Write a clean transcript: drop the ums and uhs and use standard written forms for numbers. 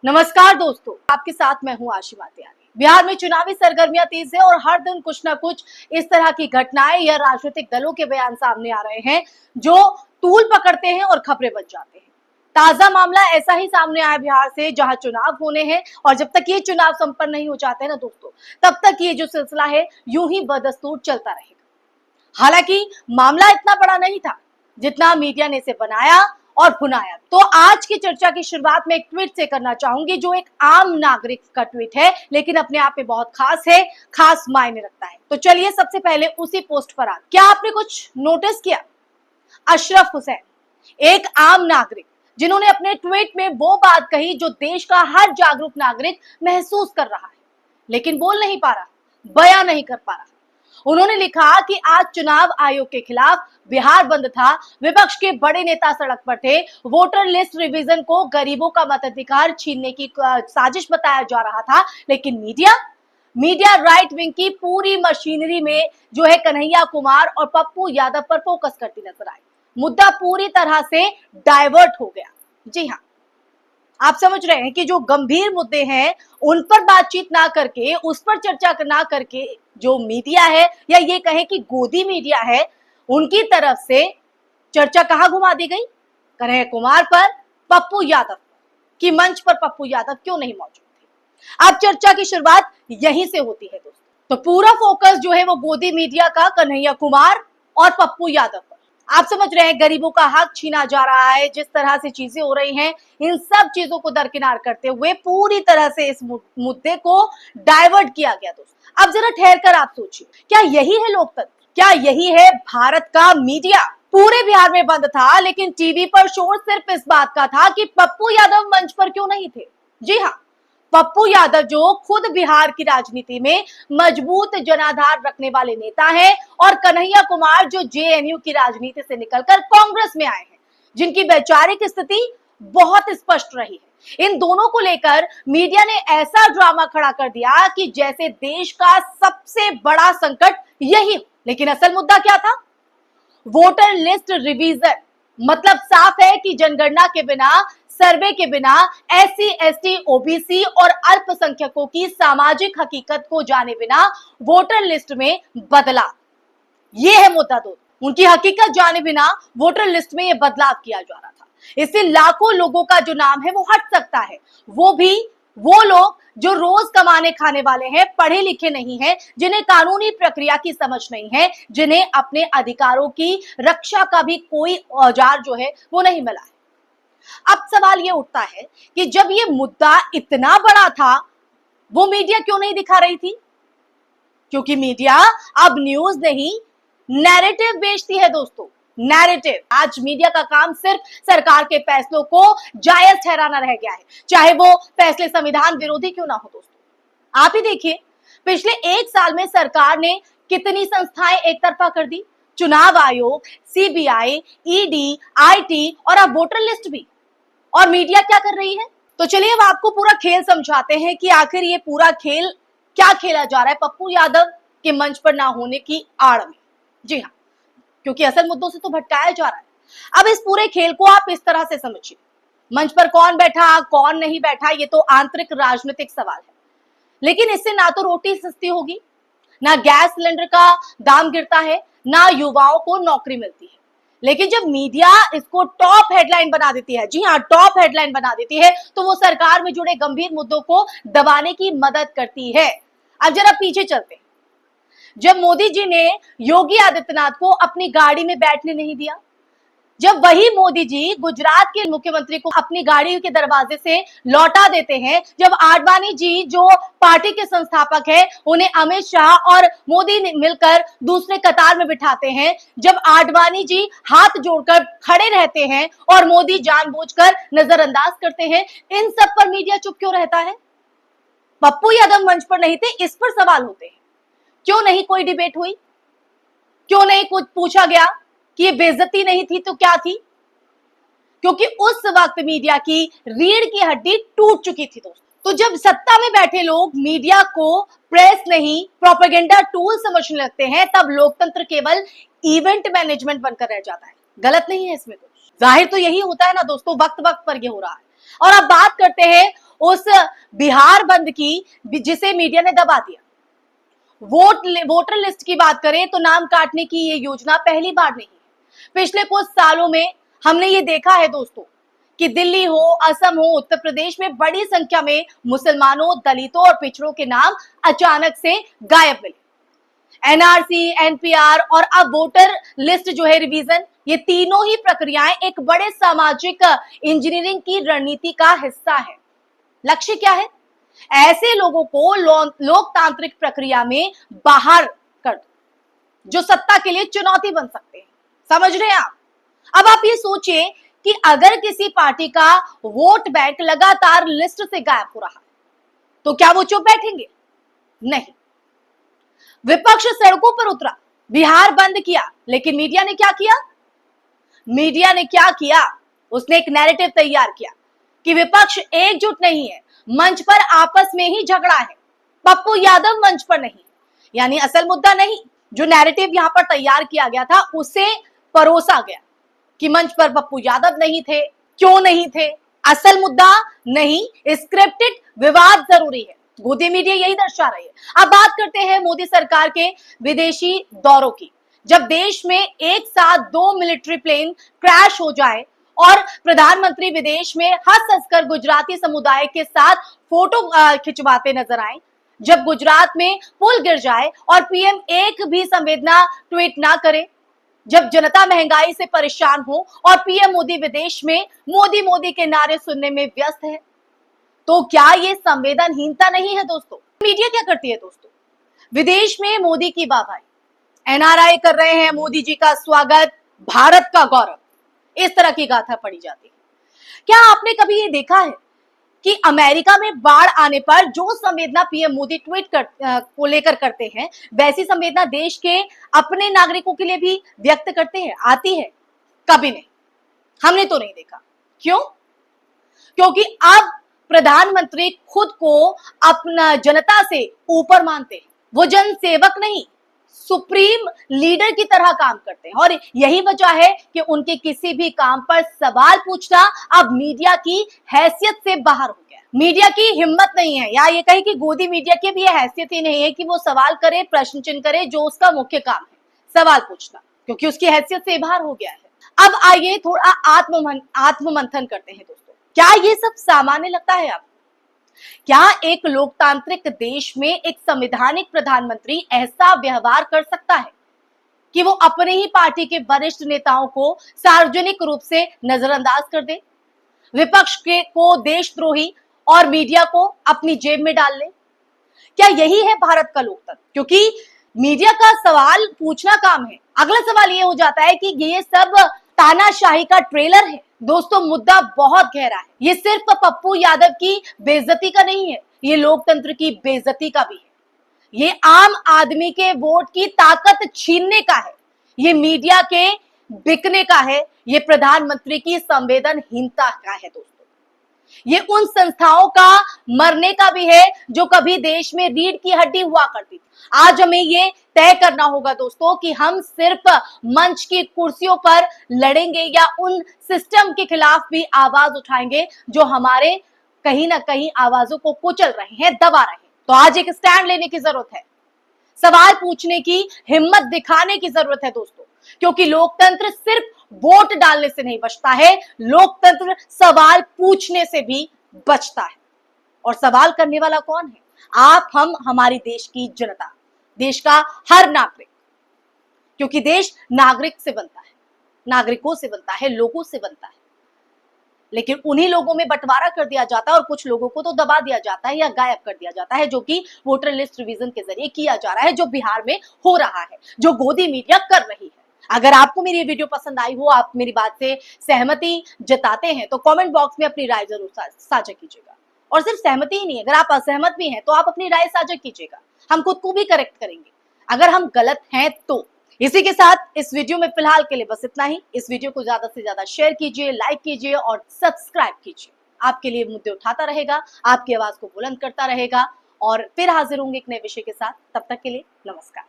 नमस्कार दोस्तों, आपके साथ मैं हूं आशिमा त्यागी। बिहार में चुनावी सरगर्मियां तेज है और हर दिन कुछ ना कुछ इस तरह की घटनाएं या राजनीतिक दलों के बयान सामने आ रहे हैं जो तूल पकड़ते हैं और खबरें बन जाते हैं। ताजा मामला ऐसा ही सामने आया बिहार से, जहां चुनाव होने हैं और जब तक ये चुनाव संपन्न नहीं हो जाते ना दोस्तों, तब तक ये जो सिलसिला है यूं ही बदस्तूर चलता रहेगा। हालांकि मामला इतना बड़ा नहीं था जितना मीडिया ने इसे बनाया और भुनाया। तो आज की चर्चा की शुरुआत में एक ट्वीट से करना चाहूंगी, जो एक आम नागरिक का ट्वीट है, लेकिन अपने आप में बहुत खास है, खास मायने रखता है। तो चलिए सबसे पहले उसी पोस्ट पर आते। क्या आपने कुछ नोटिस किया? अशरफ हुसैन, एक आम नागरिक, जिन्होंने अपने ट्वीट में वो बात कही जो देश का हर जागरूक नागरिक महसूस कर रहा है, लेकिन बोल नहीं पा रहा, बयां नहीं कर पा रहा। उन्होंने लिखा कि आज चुनाव आयोग के खिलाफ बिहार बंद था, विपक्ष के बड़े नेता सड़क पर थे, वोटर लिस्ट रिवीजन को गरीबों का मताधिकार छीनने की साजिश बताया जा रहा था, लेकिन मीडिया राइट विंग की पूरी मशीनरी में जो है कन्हैया कुमार और पप्पू यादव पर फोकस करती नजर आई। मुद्दा पूरी तरह से डाइवर्ट हो गया। जी हाँ, आप समझ रहे हैं कि जो गंभीर मुद्दे हैं उन पर बातचीत ना करके, उस पर चर्चा ना करके, जो मीडिया है या ये कहें कि गोदी मीडिया है, उनकी तरफ से चर्चा कहां घुमा दी गई? कन्हैया कुमार पर, पप्पू यादव की मंच पर पप्पू यादव क्यों नहीं मौजूद थे? अब चर्चा की शुरुआत यहीं से होती है दोस्तों। तो पूरा फोकस जो है वो गोदी मीडिया का कन्हैया कुमार और पप्पू यादव पर। आप समझ रहे हैं, गरीबों का हक छीना जा रहा है, जिस तरह से चीजें हो रही हैं, इन सब चीजों को दरकिनार करते हुए पूरी तरह से इस मुद्दे को डाइवर्ट किया गया दोस्तों। अब जरा ठहर कर आप सोचिए, क्या यही है लोकतंत्र? क्या यही है भारत का मीडिया? पूरे बिहार में बंद था, लेकिन टीवी पर शोर सिर्फ इस बात का था कि पप्पू यादव मंच पर क्यों नहीं थे। जी हाँ, पप्पू यादव जो खुद बिहार की राजनीति में मजबूत जनाधार रखने वाले नेता हैं, और कन्हैया कुमार जो जेएनयू की राजनीति से निकलकर कांग्रेस में आए हैं, जिनकी वैचारिक स्थिति बहुत स्पष्ट रही है। इन दोनों को लेकर मीडिया ने ऐसा ड्रामा खड़ा कर दिया कि जैसे देश का सबसे बड़ा संकट यही। लेकिन असल मुद्दा क्या था? Voter list revision. मतलब साफ है कि जनगणना के बिना, सर्वे के बिना एससी, एसटी, ओबीसी और अल्पसंख्यकों की सामाजिक हकीकत को जाने बिना वोटर लिस्ट में बदलाव, ये है मुद्दा दो। उनकी हकीकत जाने बिना वोटर लिस्ट में ये बदलाव किया जा रहा था। इससे लाखों लोगों का जो नाम है वो हट सकता है, वो भी वो लोग जो रोज कमाने खाने वाले हैं, पढ़े लिखे नहीं हैं, जिन्हें कानूनी प्रक्रिया की समझ नहीं है, जिन्हें अपने अधिकारों की रक्षा का भी कोई औजार जो है वो नहीं मिला है। अब सवाल ये उठता है कि जब ये मुद्दा इतना बड़ा था, वो मीडिया क्यों नहीं दिखा रही थी? क्योंकि मीडिया अब न्यूज नहीं, नैरेटिव बेचती है दोस्तों। नैरेटिव। आज मीडिया का काम सिर्फ सरकार के फैसलों को जायज ठहराना रह गया है, चाहे वो फैसले संविधान विरोधी क्यों ना हो दोस्तों। आप ही देखिए, पिछले एक साल में सरकार ने कितनी संस्थाएं एक तरफा कर दी। चुनाव आयोग, सीबीआई, ईडी, आईटी और अब वोटर लिस्ट भी। और मीडिया क्या कर रही है? तो चलिए अब आपको पूरा खेल समझाते हैं कि आखिर ये पूरा खेल क्या खेला जा रहा है पप्पू यादव के मंच पर ना होने की आड़ में। जी हाँ, क्योंकि असल मुद्दों से तो भटकाया जा रहा है। अब इस पूरे खेल को आप इस तरह से समझिए, मंच पर कौन बैठा, कौन नहीं बैठा, ये तो आंतरिक राजनीतिक सवाल है, लेकिन इससे ना तो रोटी सस्ती होगी, ना गैस सिलेंडर का दाम गिरता है, ना युवाओं को नौकरी मिलती है। लेकिन जब मीडिया इसको टॉप हेडलाइन बना देती है, जी हाँ, टॉप हेडलाइन बना देती है, तो वो सरकार में जुड़े गंभीर मुद्दों को दबाने की मदद करती है। अब जरा पीछे चलते हैं। जब मोदी जी ने योगी आदित्यनाथ को अपनी गाड़ी में बैठने नहीं दिया, जब वही मोदी जी गुजरात के मुख्यमंत्री को अपनी गाड़ी के दरवाजे से लौटा देते हैं, जब आडवाणी जी जो पार्टी के संस्थापक है, उन्हें अमित शाह और मोदी ने मिलकर दूसरे कतार में बिठाते हैं, जब आडवाणी जी हाथ जोड़कर खड़े रहते हैं और मोदी जानबूझकर नजरअंदाज करते हैं, इन सब पर मीडिया चुप क्यों रहता है? पप्पू यादव मंच पर नहीं थे, इस पर सवाल होते हैं। क्यों नहीं कोई डिबेट हुई? क्यों नहीं कुछ पूछा गया कि ये बेइज्जती नहीं थी तो क्या थी? क्योंकि उस वक्त मीडिया की रीढ़ की हड्डी टूट चुकी थी दोस्तों। तो जब सत्ता में बैठे लोग मीडिया को प्रेस नहीं, प्रोपेगेंडा टूल समझने लगते हैं, तब लोकतंत्र केवल इवेंट मैनेजमेंट बनकर रह जाता है। गलत नहीं है इसमें कुछ, जाहिर तो यही होता है ना दोस्तों, वक्त वक्त पर ये हो रहा है। और अब बात करते हैं उस बिहार बंद की जिसे मीडिया ने दबा दिया। वोटर लिस्ट की बात करें तो नाम काटने की ये योजना पहली बार नहीं है। पिछले कुछ सालों में हमने ये देखा है दोस्तों कि दिल्ली हो, असम हो, उत्तर प्रदेश में बड़ी संख्या में मुसलमानों, दलितों और पिछड़ों के नाम अचानक से गायब मिले। एनआरसी, एनपीआर और अब वोटर लिस्ट जो है रिवीजन, ये तीनों ही प्रक्रियाएं एक बड़े सामाजिक इंजीनियरिंग की रणनीति का हिस्सा है। लक्ष्य क्या है? ऐसे लोगों को लोकतांत्रिक प्रक्रिया में बाहर कर दो जो सत्ता के लिए चुनौती बन सकते हैं। समझ रहे हैं आप? अब आप ये सोचिए कि अगर किसी पार्टी का वोट बैंक लगातार लिस्ट से गायब हो रहा तो क्या वो चुप बैठेंगे? नहीं। विपक्ष सड़कों पर उतरा, बिहार बंद किया, लेकिन मीडिया ने क्या किया? मीडिया ने क्या किया? उसने एक नैरेटिव तैयार किया कि विपक्ष एकजुट नहीं है, मंच पर आपस में ही झगड़ा है, पप्पू यादव मंच पर नहीं। यानी असल मुद्दा नहीं, जो नैरेटिव यहां पर तैयार किया गया था उसे परोसा गया कि मंच पर पप्पू यादव नहीं थे, क्यों नहीं थे, असल मुद्दा नहीं, स्क्रिप्टेड विवाद जरूरी है। गोदी मीडिया यही दर्शा रही है। अब बात करते हैं मोदी सरकार के विदेशी दौरों की। जब देश में एक साथ 2 मिलिट्री प्लेन क्रैश हो जाए और प्रधानमंत्री विदेश में हंस हंसकर गुजराती समुदाय के साथ फोटो खिंचवाते नजर आए, जब गुजरात में पुल गिर जाए और पीएम एक भी संवेदना ट्वीट ना करे, जब जनता महंगाई से परेशान हो और पीएम मोदी विदेश में मोदी मोदी के नारे सुनने में व्यस्त है, तो क्या ये संवेदनहीनता नहीं है दोस्तों? मीडिया क्या करती है दोस्तों? विदेश में मोदी की वाहवाही, एनआरआई कर रहे हैं मोदी जी का स्वागत, भारत का गौरव, इस तरह की गाथा पढ़ी जाती है। क्या आपने कभी ये देखा है कि अमेरिका में बाढ़ आने पर जो संवेदना पीएम मोदी ट्वीट को लेकर करते हैं, वैसी संवेदना देश के अपने नागरिकों के लिए भी व्यक्त करते हैं? आती है? कभी नहीं, हमने तो नहीं देखा। क्यों? क्योंकि अब प्रधानमंत्री खुद को अपना जनता से ऊपर मानते हैं। वो जन सेवक नहीं, सुप्रीम लीडर की तरह काम करते हैं और यही वजह है कि उनके किसी भी काम पर सवाल पूछना अब मीडिया की हैसियत से बाहर हो गया। मीडिया की हिम्मत नहीं है, या ये कहीं कि गोदी मीडिया की भी हैसियत ही नहीं है कि वो सवाल करे, प्रश्न चिन्ह करे, जो उसका मुख्य काम है सवाल पूछना, क्योंकि उसकी हैसियत से बाहर हो गया है। अब आइए थोड़ा आत्ममंथन करते हैं दोस्तों। क्या ये सब सामान्य लगता है आपको? क्या एक लोकतांत्रिक देश में एक संवैधानिक प्रधानमंत्री ऐसा व्यवहार कर सकता है कि वो अपने ही पार्टी के वरिष्ठ नेताओं को सार्वजनिक रूप से नजरअंदाज कर दे, विपक्ष को देशद्रोही और मीडिया को अपनी जेब में डाल ले? क्या यही है भारत का लोकतंत्र? क्योंकि मीडिया का सवाल पूछना काम है। अगला सवाल ये हो जाता है कि ये सब तानाशाही का ट्रेलर है। दोस्तों, मुद्दा बहुत गहरा है। ये सिर्फ पप्पू यादव की बेइज्जती का नहीं है, ये लोकतंत्र की बेइज्जती का भी है। ये आम आदमी के वोट की ताकत छीनने का है, ये मीडिया के बिकने का है, ये प्रधानमंत्री की संवेदनहीनता का है दोस्तों। ये उन संस्थाओं का मरने का भी है जो कभी देश में रीढ़ की हड्डी हुआ करती थी। आज हमें ये तय करना होगा दोस्तों कि हम सिर्फ मंच की कुर्सियों पर लड़ेंगे या उन सिस्टम के खिलाफ भी आवाज उठाएंगे जो हमारे कहीं ना कहीं आवाजों को कुचल रहे हैं, दबा रहे हैं। तो आज एक स्टैंड लेने की जरूरत है, सवाल पूछने की हिम्मत दिखाने की जरूरत है दोस्तों, क्योंकि लोकतंत्र सिर्फ वोट डालने से नहीं बचता है, लोकतंत्र सवाल पूछने से भी बचता है। और सवाल करने वाला कौन है? आप, हम, हमारी देश की जनता, देश का हर नागरिक, क्योंकि देश नागरिक से बनता है, नागरिकों से बनता है, लोगों से बनता है। लेकिन उन्हीं लोगों में बंटवारा कर दिया जाता है और कुछ लोगों को तो दबा दिया जाता है या गायब कर दिया जाता है, जो कि वोटर लिस्ट रिवीजन के जरिए किया जा रहा है, जो बिहार में हो रहा है, जो गोदी मीडिया कर रही है। अगर आपको मेरी वीडियो पसंद आई हो, आप मेरी बात से सहमति जताते हैं, तो कमेंट बॉक्स में अपनी राय जरूर साझा कीजिएगा। और सिर्फ सहमति ही नहीं, अगर आप असहमत भी हैं तो आप अपनी राय साझा कीजिएगा, हम खुद को भी करेक्ट करेंगे अगर हम गलत हैं तो। इसी के साथ इस वीडियो में फिलहाल के लिए बस इतना ही। इस वीडियो को ज्यादा से ज्यादा शेयर कीजिए, लाइक कीजिए और सब्सक्राइब कीजिए। आपके लिए मुद्दे उठाता रहेगा, आपकी आवाज को बुलंद करता रहेगा और फिर हाजिर होंगे एक नए विषय के साथ। तब तक के लिए नमस्कार।